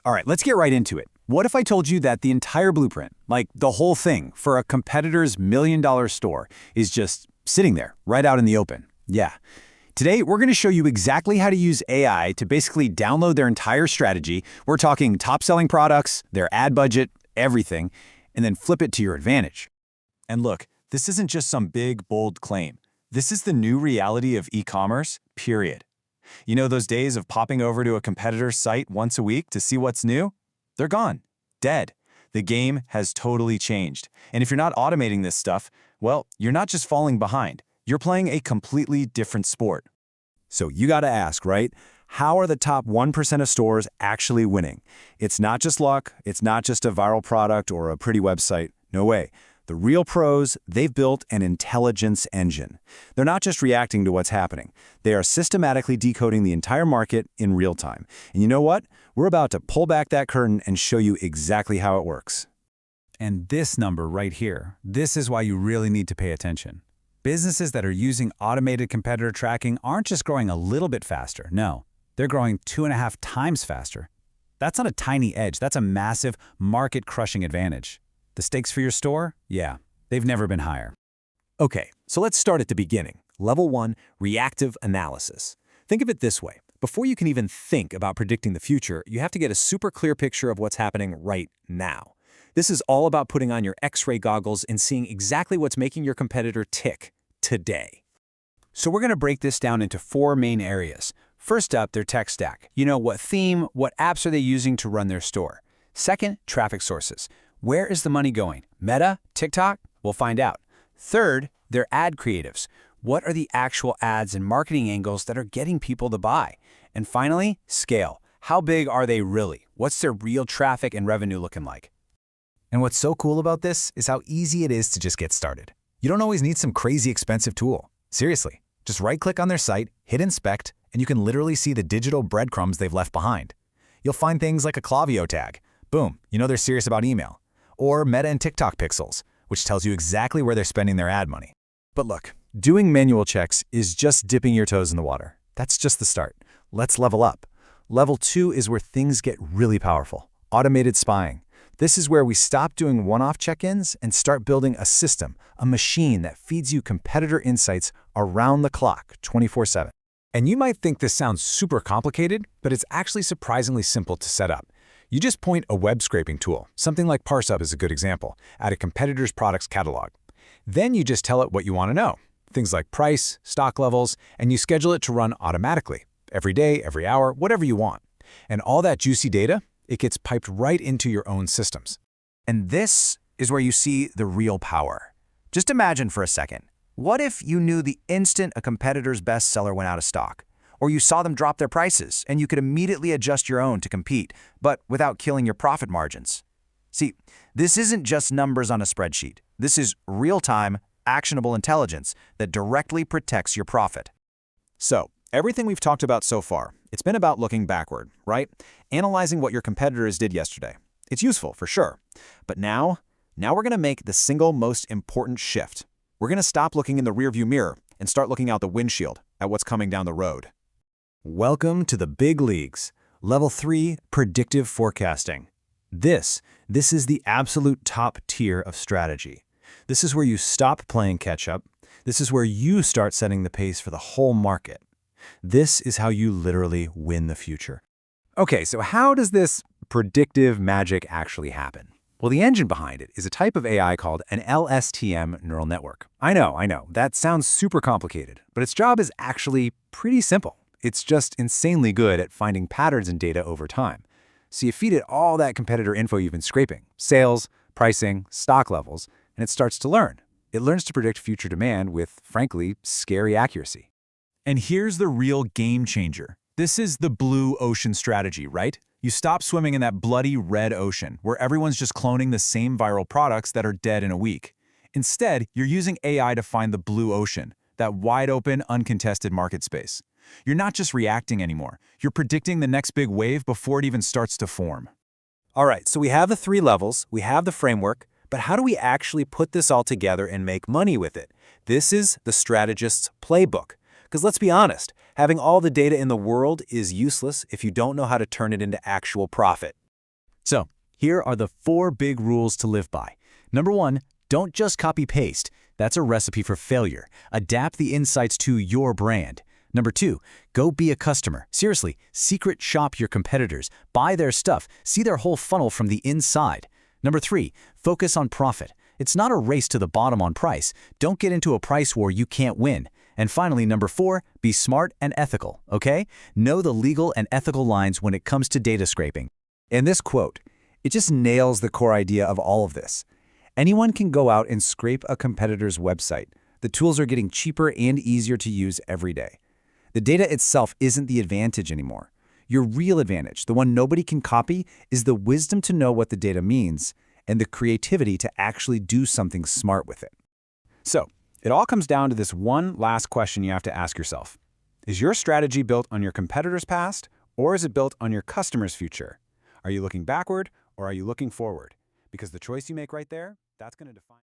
All right, let's get right into it. What if I told you that the entire blueprint, like the whole thing, for a competitor's million-dollar store is just sitting there, right out in the open? Yeah. Today, we're going to show you exactly how to use AI to basically download their entire strategy. We're talking top-selling products, their ad budget, everything, and then flip it to your advantage. And look, this isn't just some big, bold claim. This is the new reality of e-commerce, period. You know those days of popping over to a competitor's site once a week to see what's new? They're gone. Dead. The game has totally changed. And if you're not automating this stuff, well, you're not just falling behind. You're playing a completely different sport. So you gotta ask, right? How are the top 1% of stores actually winning? It's not just luck. It's not just a viral product or a pretty website. No way. The real pros, they've built an intelligence engine. They're not just reacting to what's happening. They are systematically decoding the entire market in real time. And you know what? We're about to pull back that curtain and show you exactly how it works. And this number right here, this is why you really need to pay attention. Businesses that are using automated competitor tracking aren't just growing a little bit faster. No, they're growing 2.5 times faster. That's not a tiny edge. That's a massive market-crushing advantage. The stakes for your store? Yeah, they've never been higher. Okay, so let's start at the beginning. Level 1, reactive analysis. Think of it this way. Before you can even think about predicting the future, you have to get a super clear picture of what's happening right now. This is all about putting on your X-ray goggles and seeing exactly what's making your competitor tick today. So we're going to break this down into 4 main areas. First up, their tech stack. You know, what theme, what apps are they using to run their store? Second, traffic sources. Where is the money going? Meta? TikTok? We'll find out. Third, their ad creatives. What are the actual ads and marketing angles that are getting people to buy? And finally, scale. How big are they really? What's their real traffic and revenue looking like? And what's so cool about this is how easy it is to just get started. You don't always need some crazy expensive tool. Seriously, just right-click on their site, hit Inspect, and you can literally see the digital breadcrumbs they've left behind. You'll find things like a Klaviyo tag. Boom, you know they're serious about email. Or Meta and TikTok pixels, which tells you exactly where they're spending their ad money. But look, doing manual checks is just dipping your toes in the water. That's just the start. Let's level up. Level 2 is where things get really powerful. Automated spying. This is where we stop doing one-off check-ins and start building a system, a machine that feeds you competitor insights around the clock, 24/7. And you might think this sounds super complicated, but it's actually surprisingly simple to set up. You just point a web scraping tool, something like ParseUp is a good example, at a competitor's products catalog. Then you just tell it what you want to know, things like price, stock levels, and you schedule it to run automatically, every day, every hour, whatever you want. And all that juicy data, it gets piped right into your own systems. And this is where you see the real power. Just imagine for a second, what if you knew the instant a competitor's bestseller went out of stock? Or you saw them drop their prices, and you could immediately adjust your own to compete, but without killing your profit margins. See, this isn't just numbers on a spreadsheet. This is real-time, actionable intelligence that directly protects your profit. So, everything we've talked about so far, it's been about looking backward, right? Analyzing what your competitors did yesterday. It's useful, for sure. But now we're going to make the single most important shift. We're going to stop looking in the rearview mirror and start looking out the windshield at what's coming down the road. Welcome to the big leagues. Level 3, predictive forecasting. This is the absolute top tier of strategy. This is where you stop playing catch-up. This is where you start setting the pace for the whole market. This is how you literally win the future. Okay, so how does this predictive magic actually happen? Well, the engine behind it is a type of AI called an LSTM neural network. I know, that sounds super complicated, but its job is actually pretty simple. It's just insanely good at finding patterns in data over time. So you feed it all that competitor info you've been scraping, sales, pricing, stock levels, and it starts to learn. It learns to predict future demand with, frankly, scary accuracy. And here's the real game changer. This is the blue ocean strategy, right? You stop swimming in that bloody red ocean where everyone's just cloning the same viral products that are dead in a week. Instead, you're using AI to find the blue ocean, that wide open, uncontested market space. You're not just reacting anymore. You're predicting the next big wave before it even starts to form. All right, so we have the 3 levels, we have the framework, but how do we actually put this all together and make money with it? This is the strategist's playbook. Because let's be honest, having all the data in the world is useless if you don't know how to turn it into actual profit. So, here are the 4 big rules to live by. Number 1, don't just copy-paste. That's a recipe for failure. Adapt the insights to your brand. Number 2, go be a customer. Seriously, secret shop your competitors. Buy their stuff. See their whole funnel from the inside. Number 3, focus on profit. It's not a race to the bottom on price. Don't get into a price war you can't win. And finally, number 4, be smart and ethical, okay? Know the legal and ethical lines when it comes to data scraping. And this quote, it just nails the core idea of all of this. Anyone can go out and scrape a competitor's website. The tools are getting cheaper and easier to use every day. The data itself isn't the advantage anymore. Your real advantage, the one nobody can copy, is the wisdom to know what the data means and the creativity to actually do something smart with it. So, it all comes down to this one last question you have to ask yourself. Is your strategy built on your competitor's past, or is it built on your customer's future? Are you looking backward, or are you looking forward? Because the choice you make right there, that's going to define...